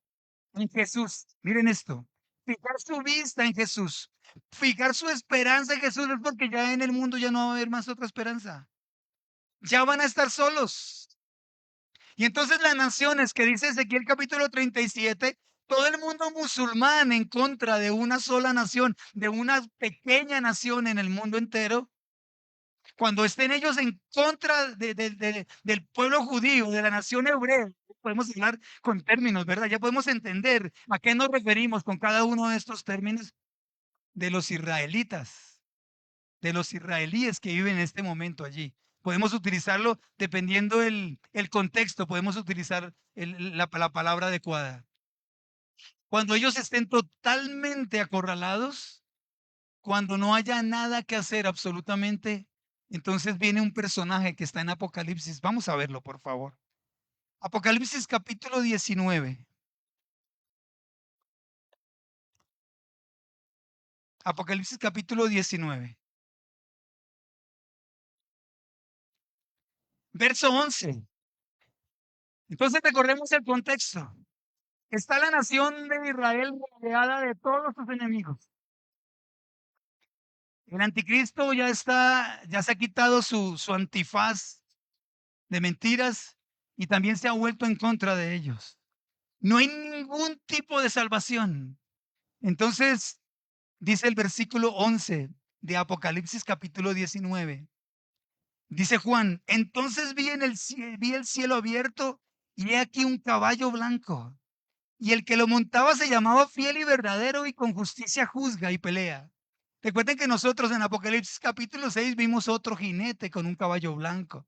en Jesús. Miren esto, fijar su vista en Jesús, fijar su esperanza en Jesús, es porque ya en el mundo ya no va a haber más otra esperanza. Ya van a estar solos. Y entonces las naciones que dice Ezequiel capítulo 37, todo el mundo musulmán en contra de una sola nación, de una pequeña nación en el mundo entero, cuando estén ellos en contra del pueblo judío, de la nación hebrea, podemos hablar con términos, ¿verdad? Ya podemos entender a qué nos referimos con cada uno de estos términos de los israelitas, de los israelíes que viven en este momento allí. Podemos utilizarlo dependiendo el contexto, podemos utilizar la palabra adecuada. Cuando ellos estén totalmente acorralados, cuando no haya nada que hacer absolutamente, entonces viene un personaje que está en Apocalipsis. Vamos a verlo, por favor. Apocalipsis capítulo 19. Apocalipsis capítulo 19. Verso 11. Entonces recordemos el contexto. Está la nación de Israel rodeada de todos sus enemigos. El anticristo ya se ha quitado su antifaz de mentiras y también se ha vuelto en contra de ellos. No hay ningún tipo de salvación. Entonces, dice el versículo 11 de Apocalipsis capítulo 19. Dice Juan, entonces vi el cielo abierto y he aquí un caballo blanco. Y el que lo montaba se llamaba Fiel y Verdadero y con justicia juzga y pelea. Recuerden que nosotros en Apocalipsis capítulo 6 vimos otro jinete con un caballo blanco.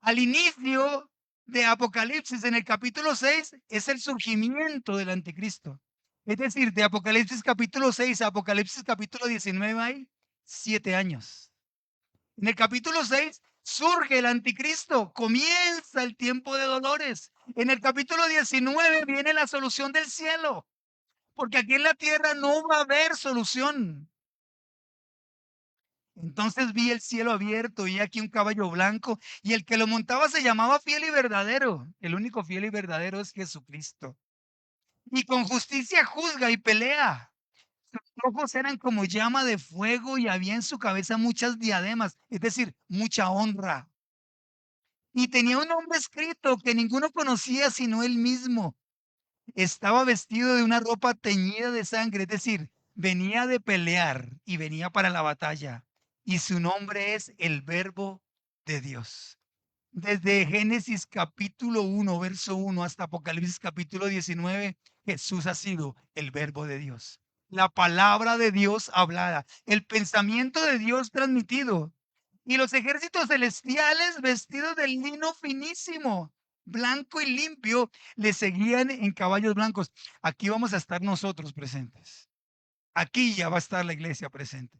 Al inicio de Apocalipsis, en el capítulo 6, es el surgimiento del anticristo. Es decir, de Apocalipsis capítulo 6 a Apocalipsis capítulo 19 hay 7 años. En el capítulo 6 surge el anticristo, comienza el tiempo de dolores. En el capítulo 19 viene la solución del cielo, porque aquí en la tierra no va a haber solución. Entonces vi el cielo abierto y aquí un caballo blanco y el que lo montaba se llamaba Fiel y Verdadero. El único fiel y verdadero es Jesucristo. Y con justicia juzga y pelea. Sus ojos eran como llama de fuego y había en su cabeza muchas diademas, es decir, mucha honra. Y tenía un nombre escrito que ninguno conocía sino él mismo. Estaba vestido de una ropa teñida de sangre, es decir, venía de pelear y venía para la batalla. Y su nombre es el Verbo de Dios. Desde Génesis capítulo 1, verso 1 hasta Apocalipsis capítulo 19, Jesús ha sido el Verbo de Dios. La palabra de Dios hablada, el pensamiento de Dios transmitido. Y los ejércitos celestiales vestidos de lino finísimo, blanco y limpio, le seguían en caballos blancos. Aquí vamos a estar nosotros presentes. Aquí ya va a estar la iglesia presente.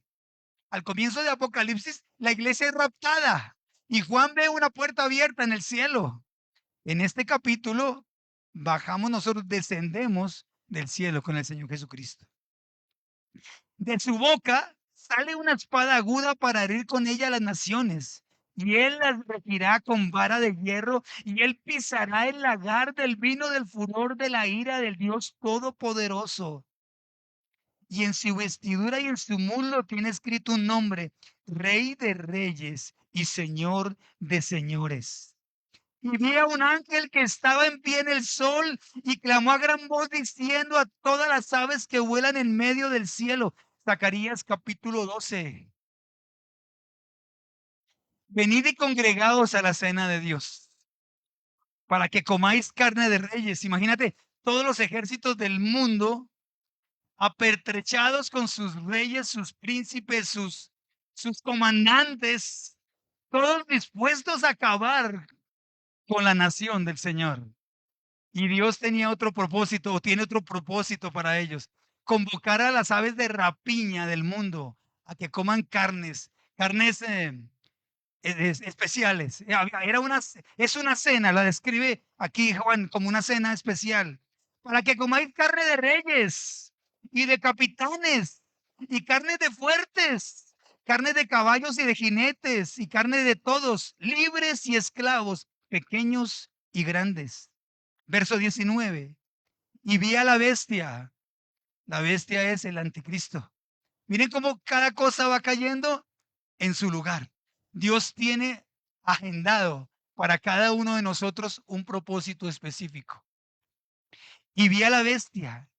Al comienzo de Apocalipsis, la iglesia es raptada y Juan ve una puerta abierta en el cielo. En este capítulo, bajamos nosotros, descendemos del cielo con el Señor Jesucristo. De su boca sale una espada aguda para herir con ella a las naciones. Y él las regirá con vara de hierro, y él pisará el lagar del vino del furor de la ira del Dios Todopoderoso. Y en su vestidura y en su muslo tiene escrito un nombre: Rey de Reyes y Señor de Señores. Y vi a un ángel que estaba en pie en el sol y clamó a gran voz diciendo a todas las aves que vuelan en medio del cielo. Zacarías capítulo 12. Venid y congregaos a la cena de Dios, para que comáis carne de reyes. Imagínate todos los ejércitos del mundo apertrechados con sus reyes, sus príncipes, sus comandantes, todos dispuestos a acabar con la nación del Señor. Y Dios tenía otro propósito, o tiene otro propósito para ellos: convocar a las aves de rapiña del mundo a que coman carnes especiales. Es una cena, la describe aquí Juan como una cena especial, para que comáis carne de reyes y de capitanes y carne de fuertes, carne de caballos y de jinetes y carne de todos, libres y esclavos, pequeños y grandes. Verso 19. Y vi a la bestia. La bestia es el anticristo. Miren cómo cada cosa va cayendo en su lugar. Dios tiene agendado para cada uno de nosotros un propósito específico. Y vi a la bestia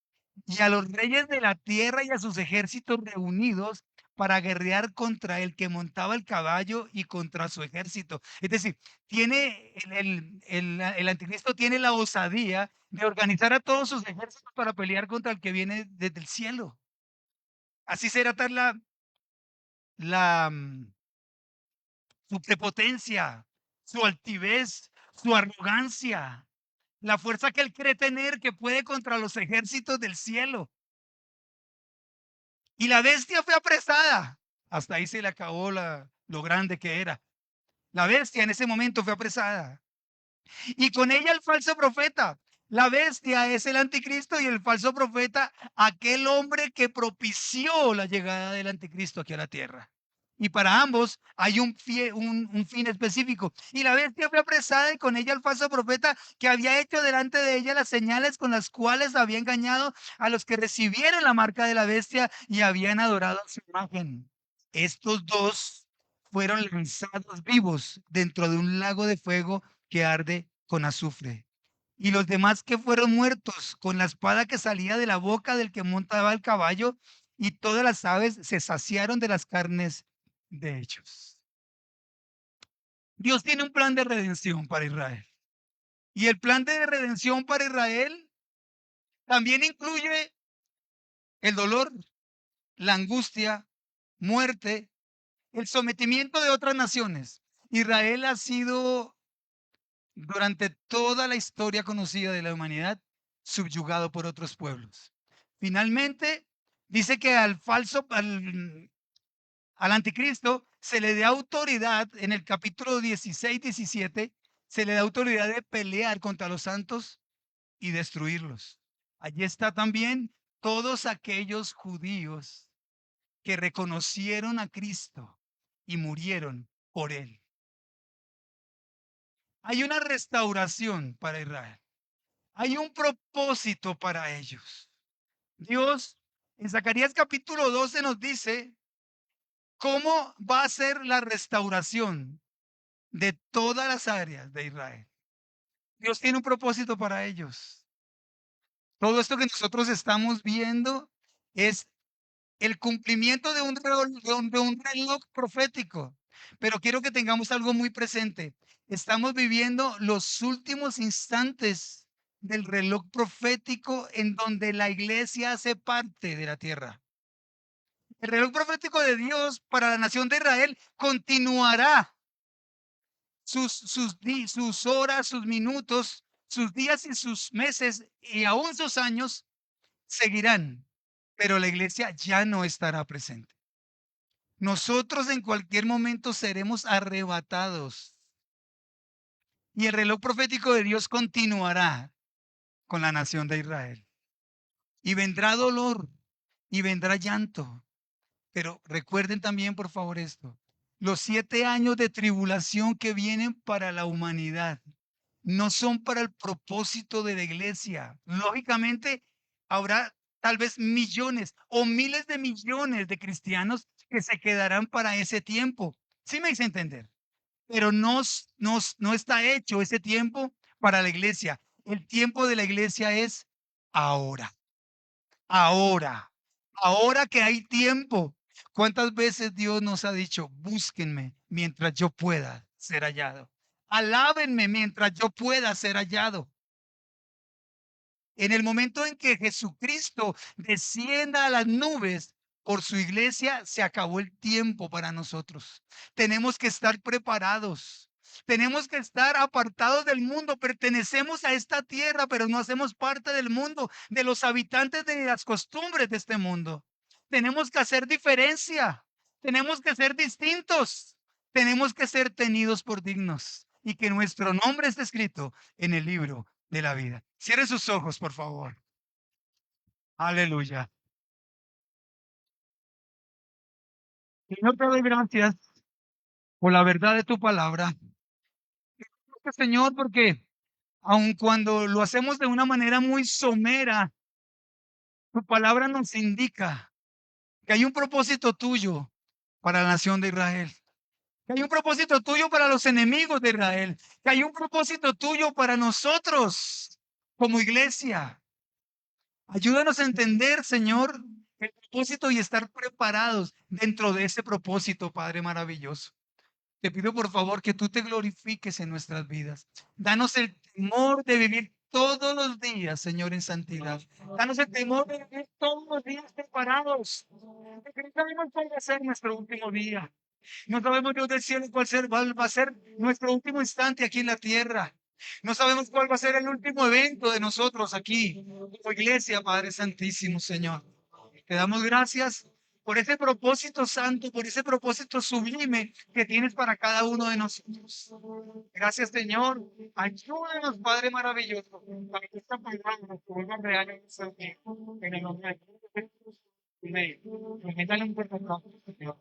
y a los reyes de la tierra y a sus ejércitos reunidos para guerrear contra el que montaba el caballo y contra su ejército. Es decir, tiene el anticristo tiene la osadía de organizar a todos sus ejércitos para pelear contra el que viene desde el cielo. Así será tal la, su prepotencia, su altivez, su arrogancia, la fuerza que él cree tener, que puede contra los ejércitos del cielo. Y la bestia fue apresada. Hasta ahí se le acabó lo grande que era. La bestia en ese momento fue apresada. Y con ella el falso profeta. La bestia es el anticristo y el falso profeta, aquel hombre que propició la llegada del anticristo aquí a la tierra. Y para ambos hay un fin específico. Y la bestia fue apresada y con ella el falso profeta, que había hecho delante de ella las señales con las cuales había engañado a los que recibieron la marca de la bestia y habían adorado su imagen. Estos dos fueron lanzados vivos dentro de un lago de fuego que arde con azufre. Y los demás que fueron muertos con la espada que salía de la boca del que montaba el caballo, y todas las aves se saciaron de las carnes de ellos. Dios tiene un plan de redención para Israel. Y el plan de redención para Israel también incluye el dolor, la angustia, muerte, el sometimiento de otras naciones. Israel ha sido durante toda la historia conocida de la humanidad subyugado por otros pueblos. Finalmente, dice que al anticristo se le da autoridad en el capítulo 16, 17, se le da autoridad de pelear contra los santos y destruirlos. Allí está también todos aquellos judíos que reconocieron a Cristo y murieron por él. Hay una restauración para Israel. Hay un propósito para ellos. Dios en Zacarías capítulo 12 nos dice cómo va a ser la restauración de todas las áreas de Israel. Dios tiene un propósito para ellos. Todo esto que nosotros estamos viendo es el cumplimiento de un reloj profético. Pero quiero que tengamos algo muy presente. Estamos viviendo los últimos instantes del reloj profético en donde la iglesia hace parte de la tierra. El reloj profético de Dios para la nación de Israel continuará. Sus horas, sus minutos, sus días y sus meses y aún sus años seguirán, pero la iglesia ya no estará presente. Nosotros en cualquier momento seremos arrebatados y el reloj profético de Dios continuará con la nación de Israel. y vendrá dolor y vendrá llanto. Pero recuerden también, por favor, esto. Los 7 años de tribulación que vienen para la humanidad no son para el propósito de la iglesia. Lógicamente, habrá tal vez millones o miles de millones de cristianos que se quedarán para ese tiempo. ¿Sí me hice entender? Pero no está hecho ese tiempo para la iglesia. El tiempo de la iglesia es ahora, ahora, ahora que hay tiempo. ¿Cuántas veces Dios nos ha dicho, búsquenme mientras yo pueda ser hallado? Alábenme mientras yo pueda ser hallado. En el momento en que Jesucristo descienda a las nubes por su iglesia, se acabó el tiempo para nosotros. Tenemos que estar preparados. Tenemos que estar apartados del mundo. Pertenecemos a esta tierra, pero no hacemos parte del mundo, de los habitantes de las costumbres de este mundo. Tenemos que hacer diferencia. Tenemos que ser distintos. Tenemos que ser tenidos por dignos y que nuestro nombre esté escrito en el libro de la vida. Cierre sus ojos, por favor. Aleluya. Señor, te doy gracias por la verdad de tu palabra. Gracias, Señor, porque aun cuando lo hacemos de una manera muy somera, tu palabra nos indica que hay un propósito tuyo para la nación de Israel, que hay un propósito tuyo para los enemigos de Israel, que hay un propósito tuyo para nosotros como iglesia. Ayúdanos a entender, Señor, el propósito y estar preparados dentro de ese propósito, Padre maravilloso. Te pido por favor que tú te glorifiques en nuestras vidas. Danos el temor de vivir todos los días, Señor, en santidad. Danos el temor de vivir todos los días preparados. Porque no sabemos cuál va a ser nuestro último día. No sabemos, Dios del cielo, cuál va a ser nuestro último instante aquí en la tierra. No sabemos cuál va a ser el último evento de nosotros aquí, como iglesia, Padre Santísimo, Señor. Te damos gracias por ese propósito santo, por ese propósito sublime que tienes para cada uno de nosotros. Gracias, Señor. Ayúdanos, Padre maravilloso, para que esta palabra se vuelva real en nuestra vida. En el nombre de Jesús. Amén. Amén. Dale un fuerte aplauso, Señor.